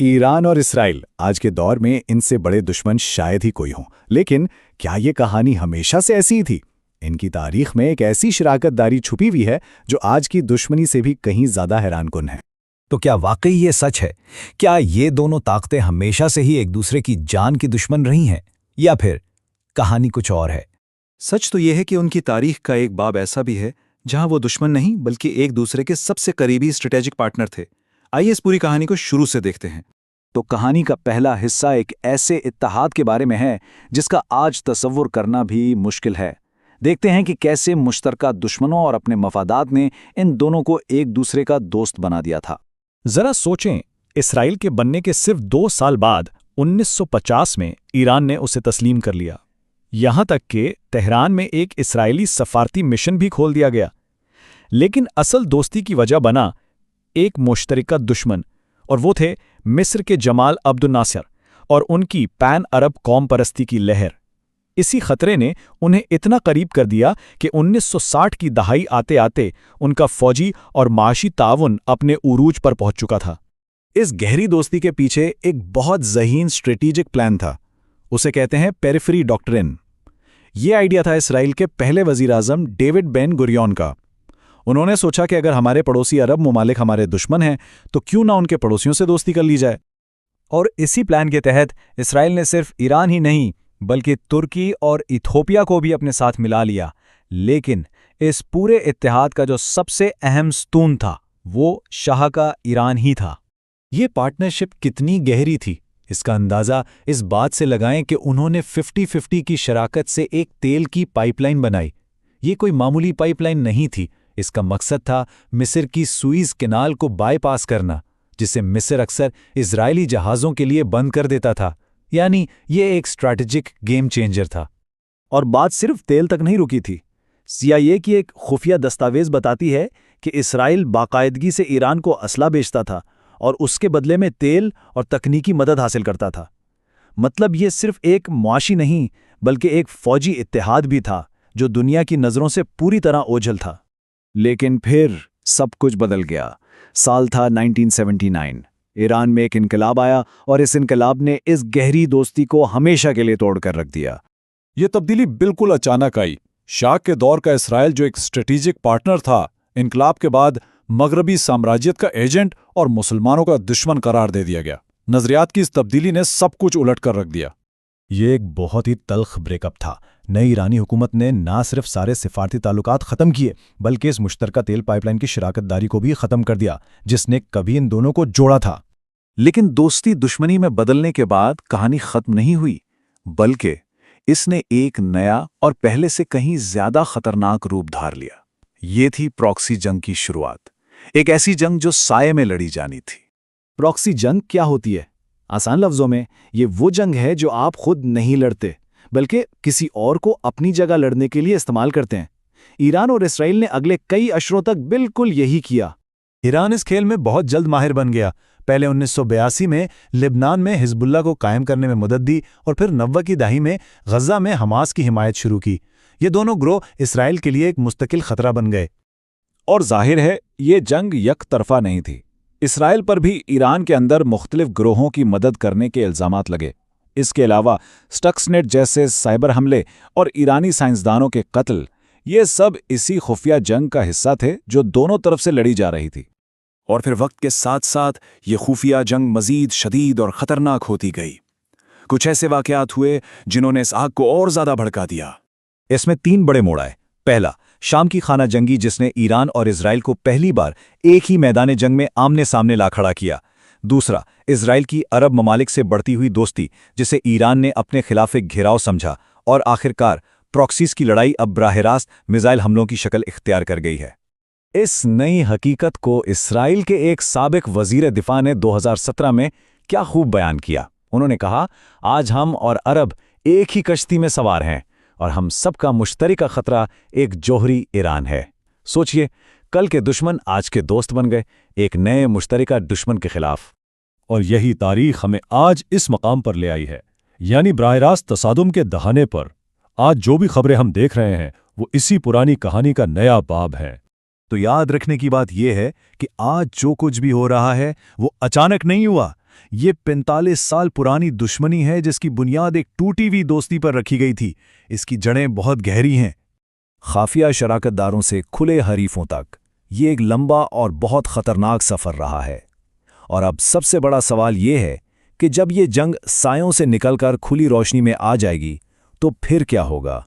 Iran और Israel आज के दौर में इनसे बड़े दुश्मन शायद ही कोई हों, लेकिन क्या ये कहानी हमेशा से ऐसी ही थी? इनकी तारीख में एक ऐसी शराकतदारी छुपी हुई है जो आज की दुश्मनी से भी कहीं ज्यादा हैरानकुन है। तो क्या वाकई ये सच है? क्या ये दोनों ताकतें हमेशा से ही एक दूसरे की जान की दुश्मन रही हैं, या फिर कहानी कुछ और है? सच तो यह है कि उनकी तारीख का एक बाब ऐसा भी है जहां वो दुश्मन नहीं बल्कि एक दूसरे के सबसे करीबी स्ट्रेटेजिक पार्टनर थे। आइए इस पूरी कहानी को शुरू से देखते हैं। तो कहानी का पहला हिस्सा एक ऐसे इत्तेहाद के बारे में है जिसका आज तसव्वुर करना भी मुश्किल है। देखते हैं कि कैसे मुश्तरका दुश्मनों और अपने मफादात ने इन दोनों को एक दूसरे का दोस्त बना दिया था। जरा सोचें, इसराइल के बनने के सिर्फ 2 साल बाद 1950 में ईरान ने उसे तस्लीम कर लिया। यहां तक कि तेहरान में एक इस्राएली सफारती मिशन भी खोल दिया गया। लेकिन असल दोस्ती की वजह बना एक मुश्तरका दुश्मन, और वो थे मिस्र के जमाल अब्दुल नासिर और उनकी पैन अरब कौम परस्ती की लहर। इसी खतरे ने उन्हें इतना करीब कर दिया कि 1960 की दहाई आते आते उनका फौजी और माशी ताउन अपने उरूज पर पहुंच चुका था। इस गहरी दोस्ती के पीछे एक बहुत ज़हीन स्ट्रेटेजिक प्लान था। उसे कहते हैं पेरिफेरी डॉक्ट्रिन। ये आइडिया था इसराइल के पहले वजीर आज़म डेविड बेन गुरियन का। उन्होंने सोचा कि अगर हमारे पड़ोसी अरब ममालिक हमारे दुश्मन हैं तो क्यों ना उनके पड़ोसियों से दोस्ती कर ली जाए। और इसी प्लान के तहत इसराइल ने सिर्फ ईरान ही नहीं बल्कि तुर्की और इथोपिया को भी अपने साथ मिला लिया। लेकिन इस पूरे इत्तेहाद का जो सबसे अहम स्तून था वो शाह का ईरान ही था। ये पार्टनरशिप कितनी गहरी थी, इसका अंदाज़ा इस बात से लगाएं कि उन्होंने 50-50 की शराकत से एक तेल की पाइपलाइन बनाई। ये कोई मामूली पाइपलाइन नहीं थी। इसका मकसद था मिस्र की सुइज कैनाल को बाईपास करना, जिसे मिस्र अक्सर इजरायली जहाज़ों के लिए बंद कर देता था। यानी ये एक स्ट्रैटेजिक गेम चेंजर था। और बात सिर्फ तेल तक नहीं रुकी थी। CIA की एक खुफिया दस्तावेज बताती है कि इसराइल बाकायदगी से ईरान को असला बेचता था और उसके बदले में तेल और तकनीकी मदद हासिल करता था। मतलब ये सिर्फ एक मुआशी नहीं बल्कि एक फौजी इत्तेहाद भी था जो दुनिया की नज़रों से पूरी तरह ओझल था। लेकिन फिर सब कुछ बदल गया। साल था 1979। ईरान में एक इनकलाब आया और इस इनकलाब ने इस गहरी दोस्ती को हमेशा के लिए तोड़कर रख दिया। ये तब्दीली बिल्कुल अचानक आई। शाह के दौर का इसराइल जो एक स्ट्रेटेजिक पार्टनर था, इनकलाब के बाद मगरबी साम्राज्यत का एजेंट और मुसलमानों का दुश्मन करार दे दिया गया। नजरियात की इस तब्दीली ने सब कुछ उलट कर रख दिया। ये एक बहुत ही तल्ख ब्रेकअप था। नई ईरानी हुकूमत ने ना सिर्फ सारे सिफारती ताल्लुकात ख़त्म किए बल्कि इस मुश्तरका तेल पाइपलाइन की शराकतदारी को भी ख़त्म कर दिया, जिसने कभी इन दोनों को जोड़ा था। लेकिन दोस्ती दुश्मनी में बदलने के बाद कहानी खत्म नहीं हुई, बल्कि इसने एक नया और पहले से कहीं ज्यादा खतरनाक रूप धार लिया। ये थी प्रॉक्सी जंग की शुरुआत। एक ऐसी जंग जो साये में लड़ी जानी थी। प्रॉक्सी जंग क्या होती है? आसान लफ्जों में, ये वो जंग है जो आप खुद नहीं लड़ते बल्कि किसी और को अपनी जगह लड़ने के लिए इस्तेमाल करते हैं। ईरान और इसराइल ने अगले कई अशरों तक बिल्कुल यही किया। ईरान इस खेल में बहुत जल्द माहिर बन गया। पहले 1982 में लिबनान में हिजबुल्लाह को कायम करने में मदद दी और फिर 90 की दहाई में गजा में हमास की हिमायत शुरू की। ये दोनों ग्रोह इसराइल के लिए एक मुस्तकिल खतरा बन गए। और जाहिर है ये जंग यक तरफा नहीं थी। इसराइल पर भी ईरान के अंदर मुख्तलिफ ग्रोहों की मदद करने के इल्जामात लगे। इसके अलावा स्टक्सनेट जैसे साइबर हमले और ईरानी साइंसदानों के कत्ल, ये सब इसी खुफिया जंग का हिस्सा थे जो दोनों तरफ से लड़ी जा रही थी। और फिर वक्त के साथ साथ ये खुफिया जंग मजीद शदीद और ख़तरनाक होती गई। कुछ ऐसे वाक़यात हुए जिन्होंने इस आग को और ज़्यादा भड़का दिया। इसमें 3 बड़े मोड़ आए। पहला, शाम की खाना जंगी, जिसने ईरान और इसराइल को पहली बार एक ही मैदान जंग में आमने सामने ला खड़ा किया। दूसरा, इसराइल की अरब ममालिक से बढ़ती हुई दोस्ती, जिसे ईरान ने अपने खिलाफ एक घेराव समझा। और आखिरकार प्रॉक्सीज की लड़ाई अब बराह रास्त मिसाइल हमलों की शक्ल इख्तियार कर गई है। इस नई हकीकत को इसराइल के एक साबिक वजीर दिफा ने 2017 में क्या खूब बयान किया। उन्होंने कहा, आज हम और अरब एक ही कश्ती में सवार हैं और हम सबका मुश्तरका खतरा एक जोहरी ईरान है। सोचिए, कल के दुश्मन आज के दोस्त बन गए, एक नए मुश्तरका दुश्मन के खिलाफ। और यही तारीख हमें आज इस मकाम पर ले आई है, यानी बराह रास्त तसादुम के दहाने पर। आज जो भी खबरें हम देख रहे हैं वो इसी पुरानी कहानी का नया बाब है। तो याद रखने की बात यह है कि आज जो कुछ भी हो रहा है वो अचानक नहीं हुआ। یہ 45 سال پرانی دشمنی ہے جس کی بنیاد ایک ٹوٹی ہوئی دوستی پر رکھی گئی تھی۔ اس کی جڑیں بہت گہری ہیں۔ خافیہ شراکت داروں سے کھلے حریفوں تک یہ ایک لمبا اور بہت خطرناک سفر رہا ہے۔ اور اب سب سے بڑا سوال یہ ہے کہ جب یہ جنگ سایوں سے نکل کر کھلی روشنی میں آ جائے گی تو پھر کیا ہوگا؟